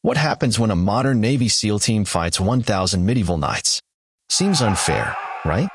What happens when a modern Navy SEAL team fights 1,000 medieval knights? Seems unfair, right?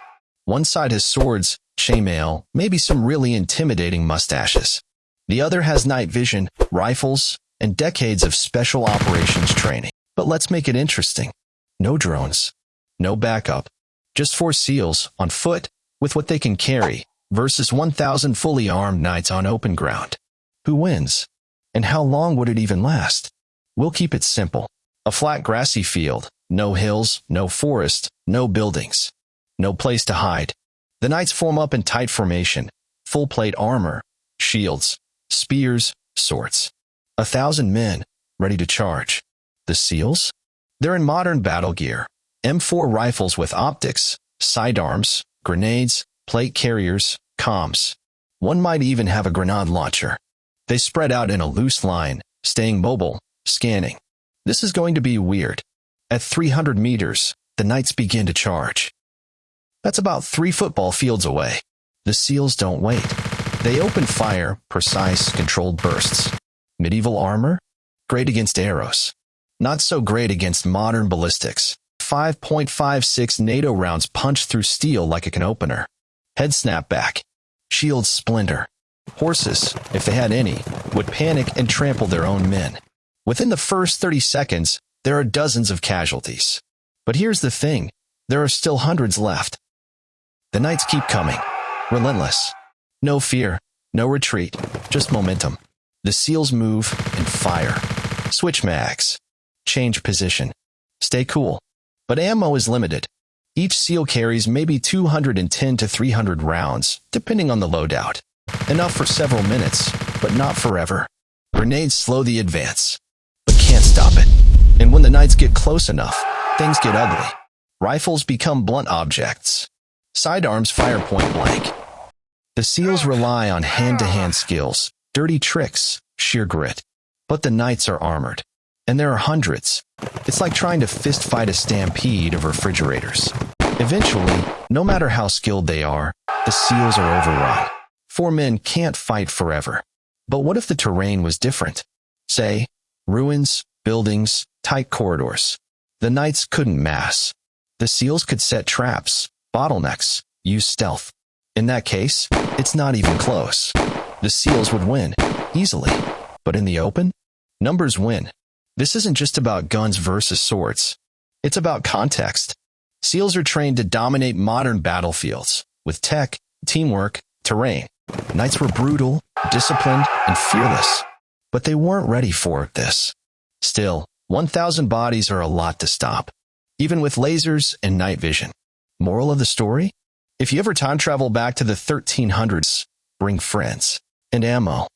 One side has swords, chainmail, maybe some really intimidating mustaches. The other has night vision, rifles, and decades of special operations training. But let's make it interesting. No drones, no backup, just 4 SEALs on foot with what they can carry versus 1,000 fully armed knights on open ground. Who wins? And how long would it even last? We'll keep it simple. A flat grassy field, no hills, no forest, no buildings, no place to hide. The knights form up in tight formation, full plate armor, shields, spears, swords. 1,000 men, ready to charge. The SEALs? They're in modern battle gear. M4 rifles with optics, sidearms, grenades, plate carriers, comms. One might even have a grenade launcher. They spread out in a loose line, staying mobile, scanning. This is going to be weird. At 300 meters, the knights begin to charge. That's about 3 football fields away. The SEALs don't wait. They open fire, precise, controlled bursts. Medieval armor? Great against arrows. Not so great against modern ballistics. 5.56 NATO rounds punch through steel like a can opener. Heads snap back. Shields splinter. Horses, if they had any, would panic and trample their own men. Within the first 30 seconds, there are dozens of casualties. But here's the thing, there are still hundreds left. The knights keep coming, relentless. No fear, no retreat, just momentum. The SEALs move and fire. Switch mags. Change position. Stay cool. But ammo is limited. Each SEAL carries maybe 210 to 300 rounds, depending on the loadout. Enough for several minutes, but not forever. Grenades slow the advance, but can't stop it. And when the knights get close enough, things get ugly. Rifles become blunt objects. Sidearms fire point blank. The SEALs rely on hand-to-hand skills, dirty tricks, sheer grit. But the knights are armored. And there are hundreds. It's like trying to fist fight a stampede of refrigerators. Eventually, no matter how skilled they are, the SEALs are overrun. 4 men can't fight forever. But what if the terrain was different? Say, ruins, buildings, tight corridors. The knights couldn't mass. The SEALs could set traps, bottlenecks, use stealth. In that case, it's not even close. The SEALs would win, easily. But in the open, numbers win. This isn't just about guns versus swords. It's about context. SEALs are trained to dominate modern battlefields with tech, teamwork, terrain. Knights were brutal, disciplined, and fearless. But they weren't ready for this. Still, 1,000 bodies are a lot to stop, even with lasers and night vision. Moral of the story? If you ever time travel back to the 1300s, bring friends and ammo.